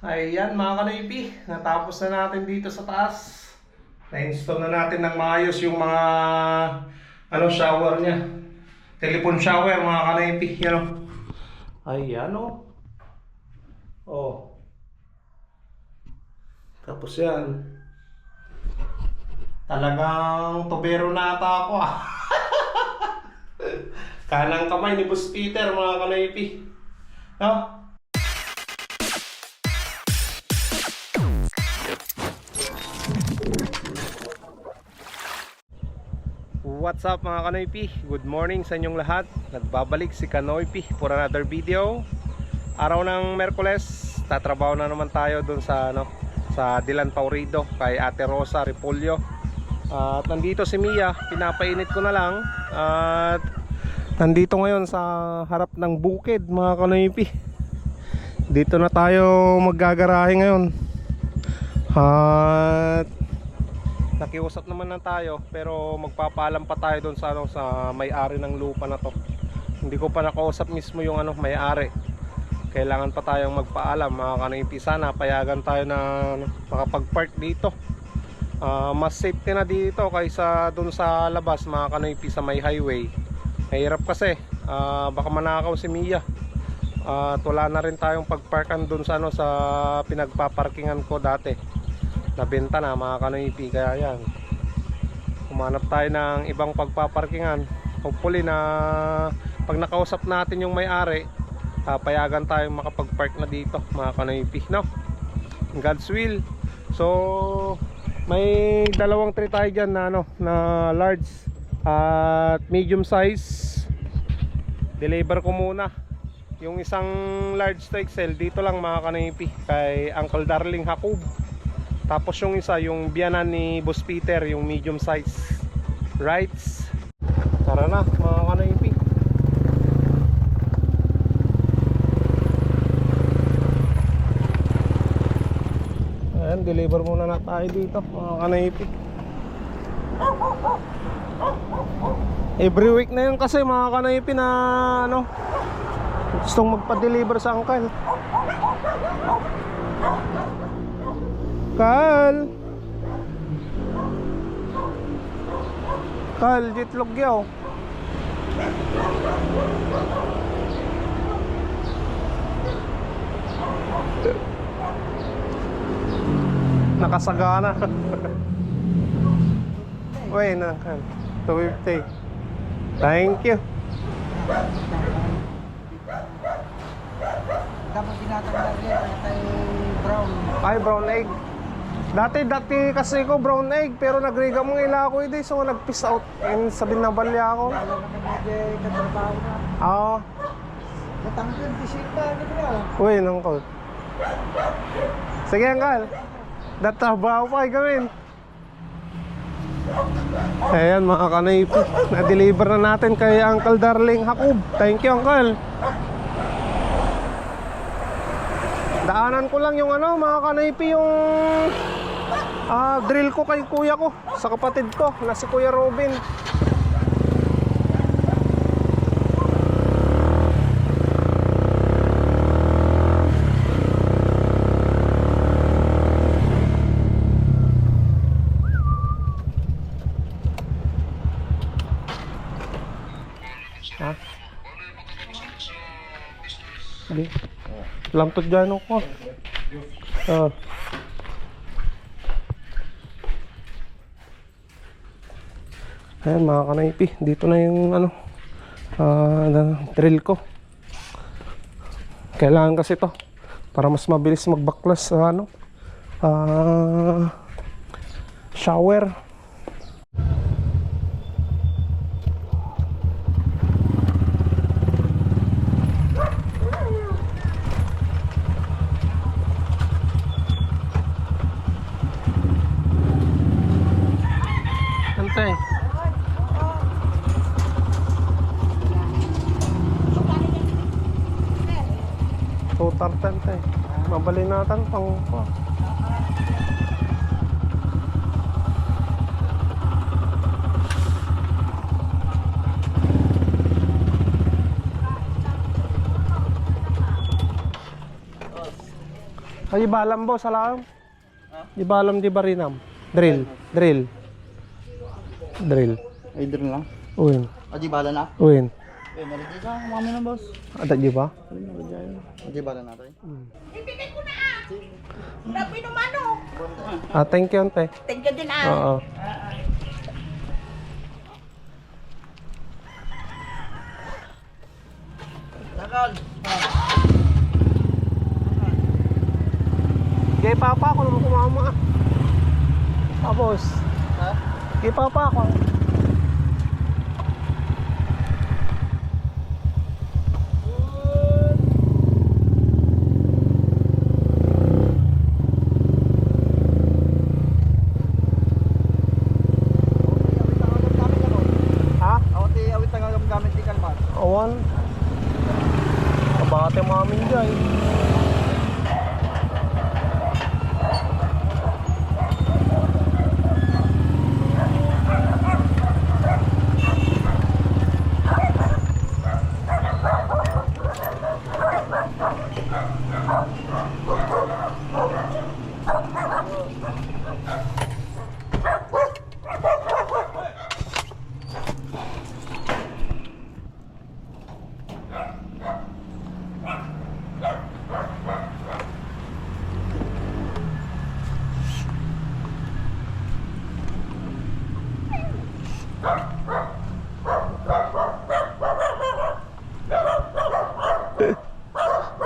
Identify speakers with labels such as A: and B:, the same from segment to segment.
A: Ayan mga kanoypi, natapos na natin dito sa taas. Na-install na natin ng maayos yung mga shower niya. Telephone shower mga kanoypi, yan o. Ayan o. Oh. Tapos yan. Talagang tubero na ata ako ah. Kanang kamay ni Boss Peter mga kanoypi. No? What's up mga Kanoypi? Good morning sa inyong lahat. Nagbabalik si Kanoypi for another video. Araw ng Merkules, tatrabaho na naman tayo dun sa sa Dilan Paurido kay Ate Rosa Repolyo. At nandito si Mia, pinapainit ko na lang. At nandito ngayon sa harap ng bukid mga Kanoypi. Dito na tayo maggagarahe ngayon. At nakiusap naman na tayo pero magpapaalam pa tayo doon sa sa may-ari ng lupa na to. Hindi ko pa nakausap mismo yung may-ari. Kailangan pa tayong magpaalam mga Kanoypi. Sana payagan tayo na makapag-park dito. Mas safety na dito kaysa doon sa labas mga Kanoypi sa may highway. Mahirap kasi baka manakaw si Mia. At wala na rin tayong pagparkan doon sa sa pinagpaparkingan ko dati. Nabenta na mga Kanoypi, kaya yan, humanap tayo ng ibang pagpaparkingan. Hopefully na pag nakausap natin yung may-ari, payagan tayong makapag-park na dito mga Kanoypi, no? God's will. So may dalawang tray tayo dyan na na large at medium size. Deliver ko muna yung isang large to XL dito lang mga Kanoypi kay Uncle Darling Hakob. Tapos yung isa, yung biyanan ni Boss Peter, yung medium size rights. Tara na mga Kanoypi. Ayan, deliver muna na tayo dito mga Kanoypi. Every week na yun kasi mga Kanoypi na gustong magpa-deliver sa Uncle. Kal jitlog yaw. Nakasagana. Uy, Kal 250. Thank you.
B: Dapat tinatanggal yan kay brown.
A: Ay, brown egg. Dati kasi ko brown egg pero nagriga mong ila ako ito so nag-piss out and sabi na balya ako.
B: Lalo na kami katrabaho na.
A: Oo.
B: Natanggal bisita gitu na.
A: Uy, nangkol. Sige, Uncle. Datrabaho pa ay gawin. Ayan mga Kanoypi, na-deliver na natin kay Uncle Darling Hakob. Thank you, Uncle. Daanan ko lang yung mga Kanoypi, yung drill ko kay kuya ko, sa kapatid ko na si Kuya Robin. Hindi. Lamtot dyan ako. Ayan mga Kanoypi, dito na yung drill ko. Kailangan kasi to para mas mabilis magbaklas sa shower. Antay. Tutartan tay. Mabalinatan pang Ay, balam boss, alam. Di balam di barinam. Drill.
B: Ay, doon lang.
A: Uwin.
B: Adi bala na.
A: Uwin.
B: Eh, nalagay ka. Kumami na, boss.
A: Ada di ba?
B: Adi bala na tayo.
C: Ibigay ko na ah. Grabe naman oh.
A: Thank you, ante.
C: Thank you din ah.
A: Oo.
B: Nakal.
A: Kay papa ako naman kumama. Tapos,
B: Ha?
A: kay papa ako. Ha?
B: Ako ti awit ang gamit di kalmas.
A: Awan. Kabate mamin dyan.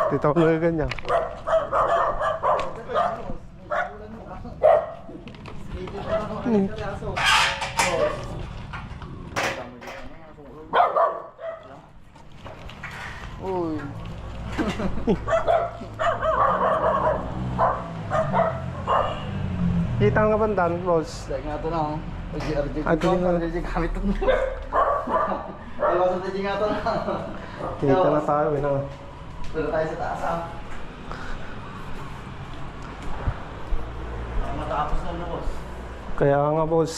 A: Dito ako nagaganyan.
B: Uy.
A: Kita nga bandan, boss.
B: Dahil nga ito na oh. Pag RJ
A: Ah, galing na.
B: RJ gamit ito. Ay, wasa RJ nga ito na.
A: Kita na tayo, na.
B: Doon tayo sa taas ah. Matapos na boss.
A: Kaya nga, boss.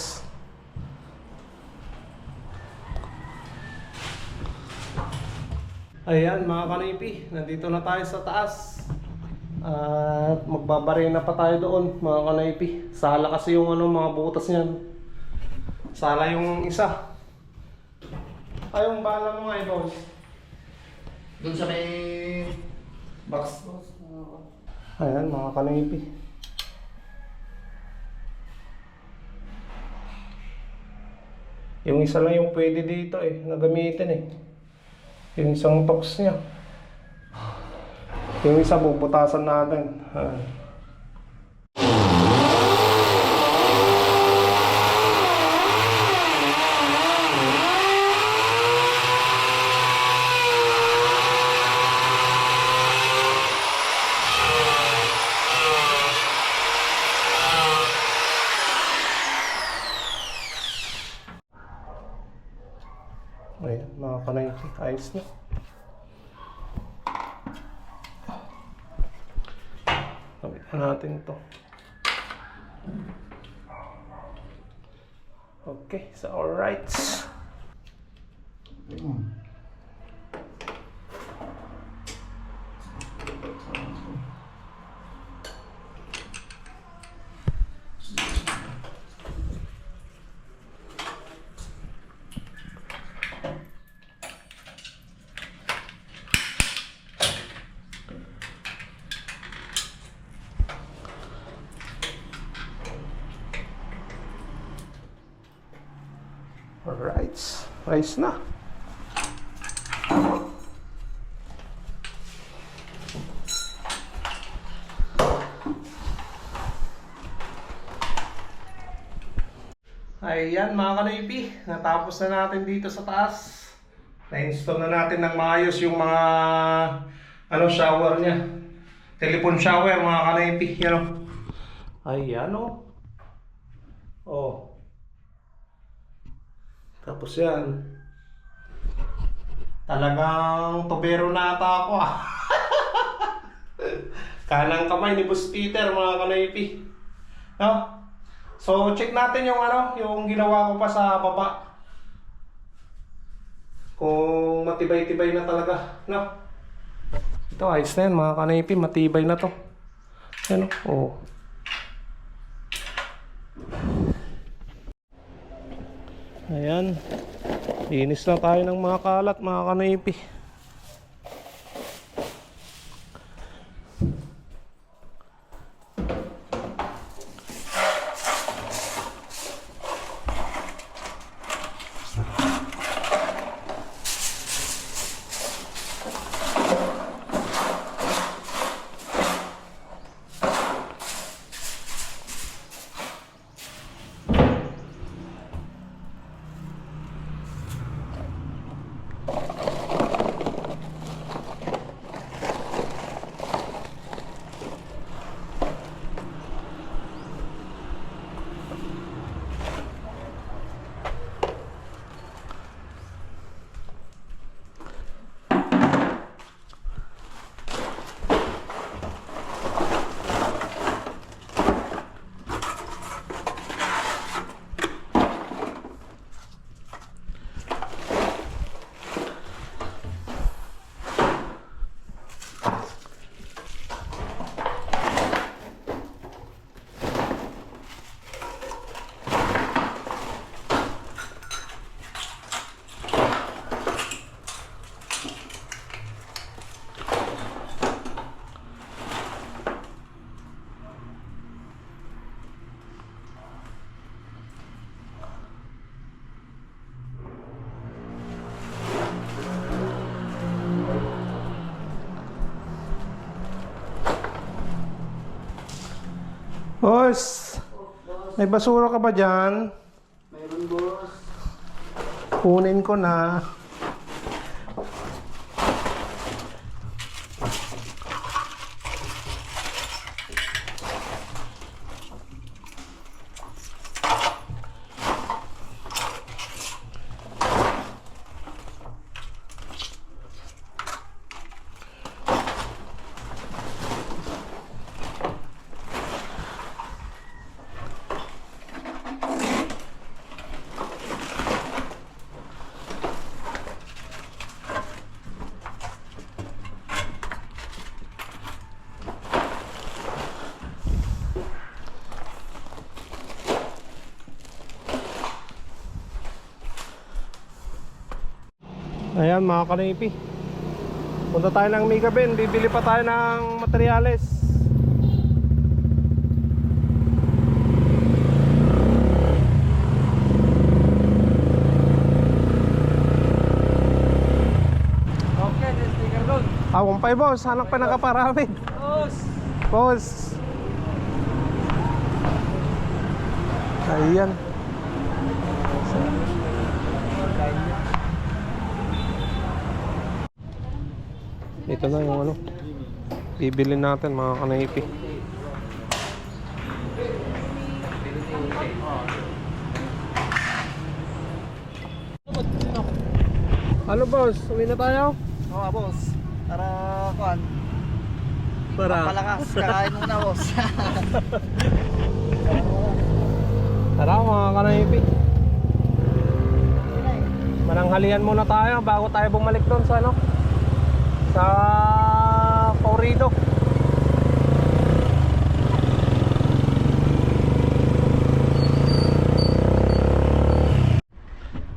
A: Ayan, mga kanipi, nandito na tayo sa taas. At magbabare na pa tayo doon, mga kanipi. Sala kasi yung mga butas niyan. Sala yung isa. Ay, yung bala mo nga, boss.
B: Doon sa may box.
A: Ayan, mga kanipi. Yung isa lang yung pwede dito nagamitin Yung isang tox niya. Yung isa bubutasan natin. Ayan, mga kanaiki. Ayos na. Gawin na natin ito. Okay, so alright. Alright, ayos na. Ayan mga kanipi, natapos na natin dito sa taas. Na-install na natin ng maayos yung mga shower niya. Telephone shower mga kanipi, yan Ayan Oh. Tapos yan. Talagang tubero na ata ako Kanang kamay ni Boss Peter mga kanipi. No? So check natin yung yung ginawa ko pa sa baba. Kung matibay-tibay na talaga, no? Ito ayos na yan mga kanipi, matibay na to. Ano? Oo. Ayan. Linis na tayo ng mga kalat, mga kanipi. Boss, may basura ka ba dyan?
B: Mayroon, boss.
A: Kunin ko na. Ayan mga kanipi, punta tayo ng Mega Ben, bibili pa tayo ng materyales.
B: Okay, let's take a look.
A: Awang pa boss, anak pa nakaparami.
B: Boss!
A: Boss. Ayan. Ito na yung ano, bibili natin mga kanipi. Ano boss, uwi na tayo?
B: Oo, boss. Para, kuan.
A: Para
B: Palakas, kakain muna, boss.
A: tara mga kanipi, mananghalian muna tayo bago tayo bumalik doon sa ano, sa Paurido.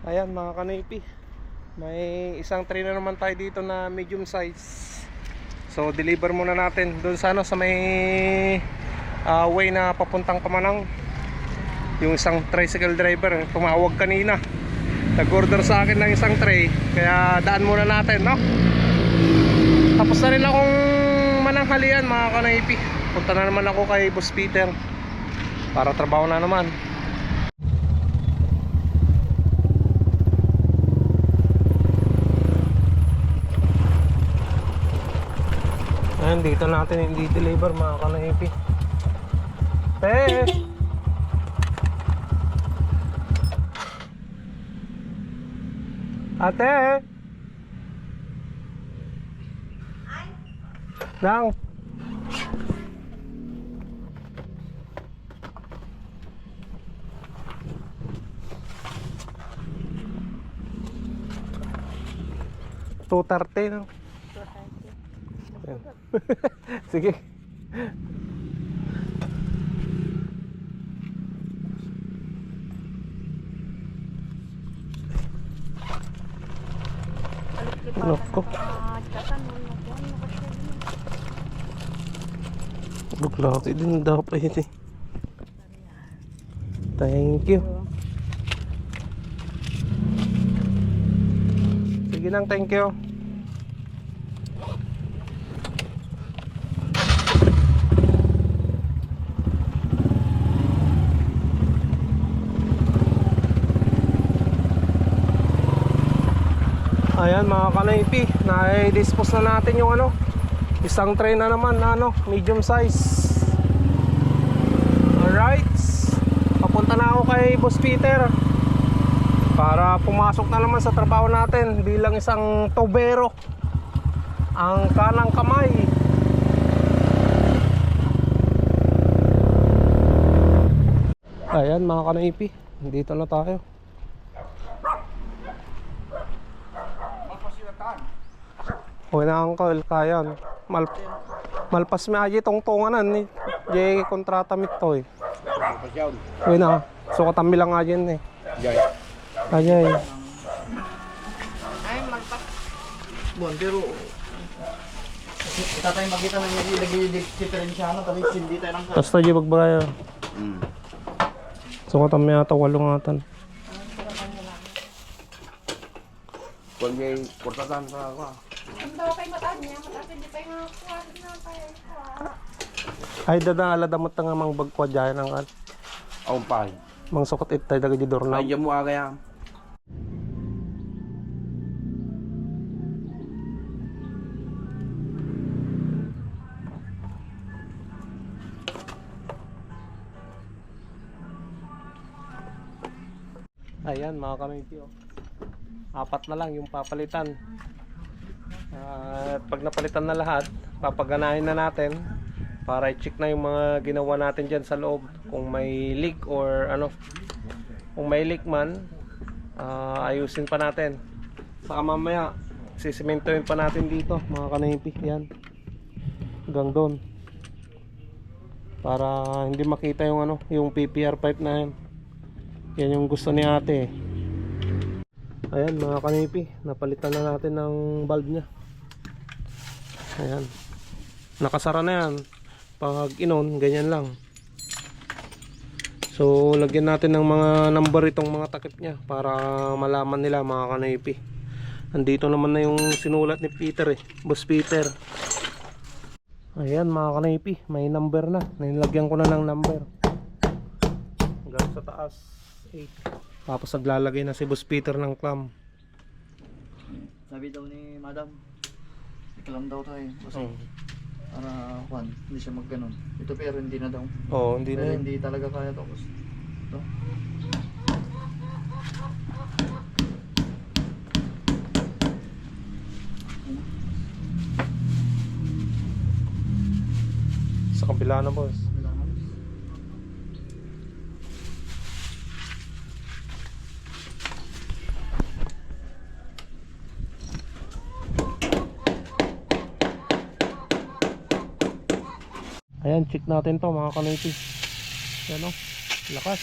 A: Ayan mga kanipi, may isang tray na naman tayo dito na medium size. So deliver muna natin doon sa ano, sa may way na papuntang Pamanang. Yung isang tricycle driver tumawag kanina, nag-order sa akin ng isang tray, kaya daan muna natin, no? Tapos na rin akong mananghalian mga kanaipi. Punta na naman ako kay Boss Peter para trabaho na naman. Ayan, dito natin i-deliver mga kanaipi. Ate! Nang! $2.30 no? Ayan. Sige. ko. Buklaki din dapat yun eh. Thank you. Sige nang, thank you. Ayan mga kanaypi, na-dispose na natin yung ano, isang tray na naman na ano, medium size. Alright, papunta na ako kay Boss Peter para pumasok na naman sa trabaho natin bilang isang tobero, ang kanang kamay. Ayan mga kanaypi, dito na tayo. Huwag na uncle, kaya malpas mi aji tongtonganan ni jay kontrata mit to eh. Huwag na, sukatan mi lang aji eh. Ajay.
C: Ay, magpat.
B: Bon, pero tatay makita na nag-diferensya na tapos hindi tayo ng
A: Tapos tayo magbaya. Sukatan mi ata walungatan.
B: Kung may kurtatan sa ako.
C: Ang daw kay mataan niya, mataan hindi pa yung kuha na tayo.
A: Ay dadang aladamot nga mang bagkwa dyan ang kan.
B: Aumpay.
A: Mang sukot itay daga di dorna.
B: Ay mo aga yan.
A: Ayan mga kamiti oh. 4 na lang yung papalitan. At pag napalitan na lahat, papaganahin na natin para i-check na yung mga ginawa natin dyan sa loob. Kung may leak or ano, kung may leak man, ayusin pa natin. Saka mamaya sisimentohin pa natin dito mga kanaypi. Yan, hanggang doon, para hindi makita yung ano, yung PPR pipe na yan. Yan yung gusto ni ate. Ayan mga kanaypi, napalitan na natin ng bulb nya. Ayan, nakasara na yan. Pag inon, ganyan lang. So lagyan natin ng mga number itong mga takip nya para malaman nila mga kanaypi. Andito naman na yung sinulat ni Peter eh, Boss Peter. Ayan mga kanaypi, may number na. Nilagyan ko na ng number hanggang sa taas 8. Tapos naglalagay na si Boss Peter ng clamp.
B: Sabi daw ni Madam, ito lang daw tayo. Kasi para Juan, hindi siya magganon. Ito pero hindi na daw.
A: Oo, hindi
B: Pero
A: na yun.
B: hindi talaga kaya to. Ito.
A: Sa kabila na boss. Ayan, check natin to mga kanaypi. Yan o, lakas.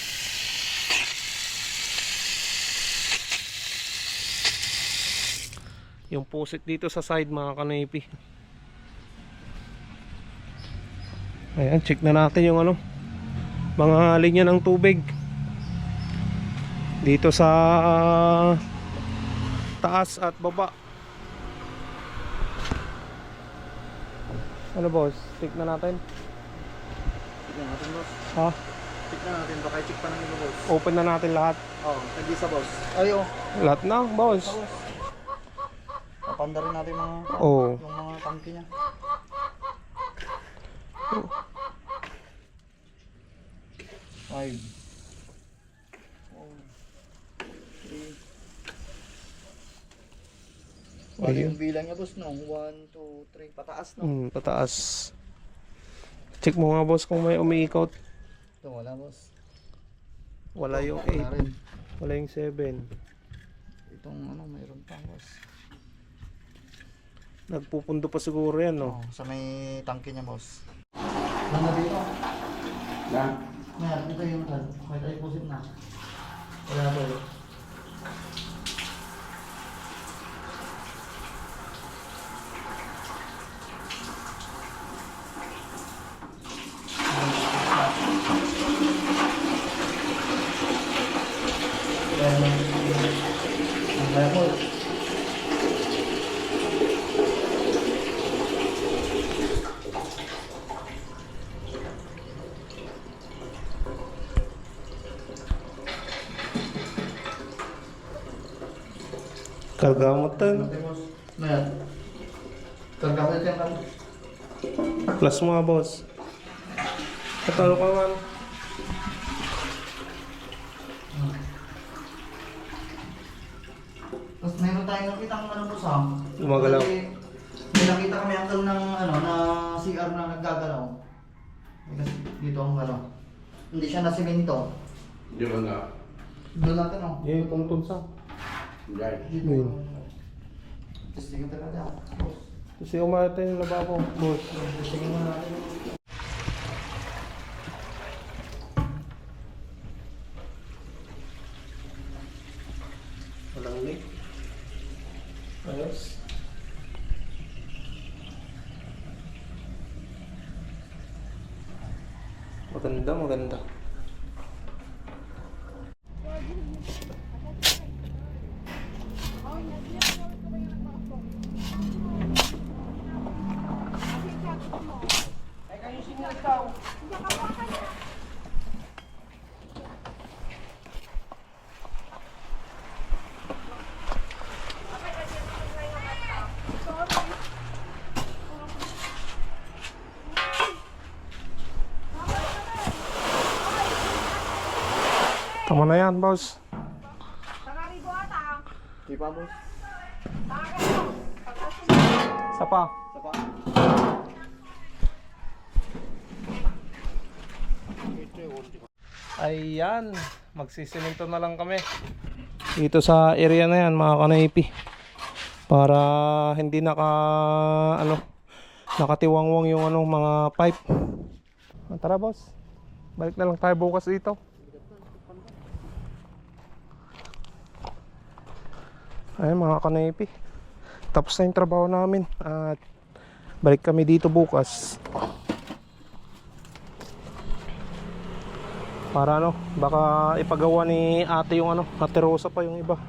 A: Yung pusit dito sa side mga kanaypi. Ayan, check na natin yung ano, mga linya ng tubig dito sa taas at baba. Ano boss, check na natin.
B: Tignan natin, boss.
A: Ha?
B: Tignan natin, baka i-check pa ng iba, boss.
A: Open na natin lahat.
B: Oo, nag-isa, boss. Ay, oh.
A: Lahat na boss.
B: Papanda rin natin mga,
A: Oo.
B: yung mga tangke niya. Five. Ano
A: Ayun.
B: yung bilang niya, boss, no? 1, 2, 3, pataas, no?
A: Pataas. Check mo nga boss kung may umiikot.
B: Ito, wala, boss.
A: Wala yung
B: Wala
A: 8.
B: rin.
A: Wala yung 7.
B: Itong ano, mayroon pa, boss.
A: Nagpupundo pa siguro yan, no?
B: Oh, sa may tangke niya, boss. Ano dito? Yan. Yan, ito yung tal. May tayo pusit na. Wala na to.
A: Kagamutan.
B: Ano yan? Karga ko dito yan.
A: Plus mga boss. Ito ano ka man?
B: Tapos meron tayong nakita ng ano po Sam.
A: Gumagalaw.
B: May nakita kami uncle ng ano na CR na naggagalaw. Kasi dito ang ano. Hindi siya na semento.
D: Di ba na?
B: Doon natin oh.
A: Yung tungtun sa.
D: Yan.
B: Dito.
A: Ayun.
B: Tapos tingin talaga.
A: Kasi umarte yung lababo, boss.
B: Tingin mo natin.
A: Walang leak. Ayos. Maganda, maganda. Tama na yan, boss.
B: Di pa boss?
A: Isa pa.
B: Isa pa?
A: Ayan, magsisiminto na lang kami dito sa area na yan mga kanaypi, para hindi nakatiwangwang yung mga pipe. Tara boss, balik na lang tayo bukas dito. Ayan mga kanaypi, tapos na yung trabaho namin at balik kami dito bukas. Para baka ipagawa ni ate yung naterosa pa yung iba.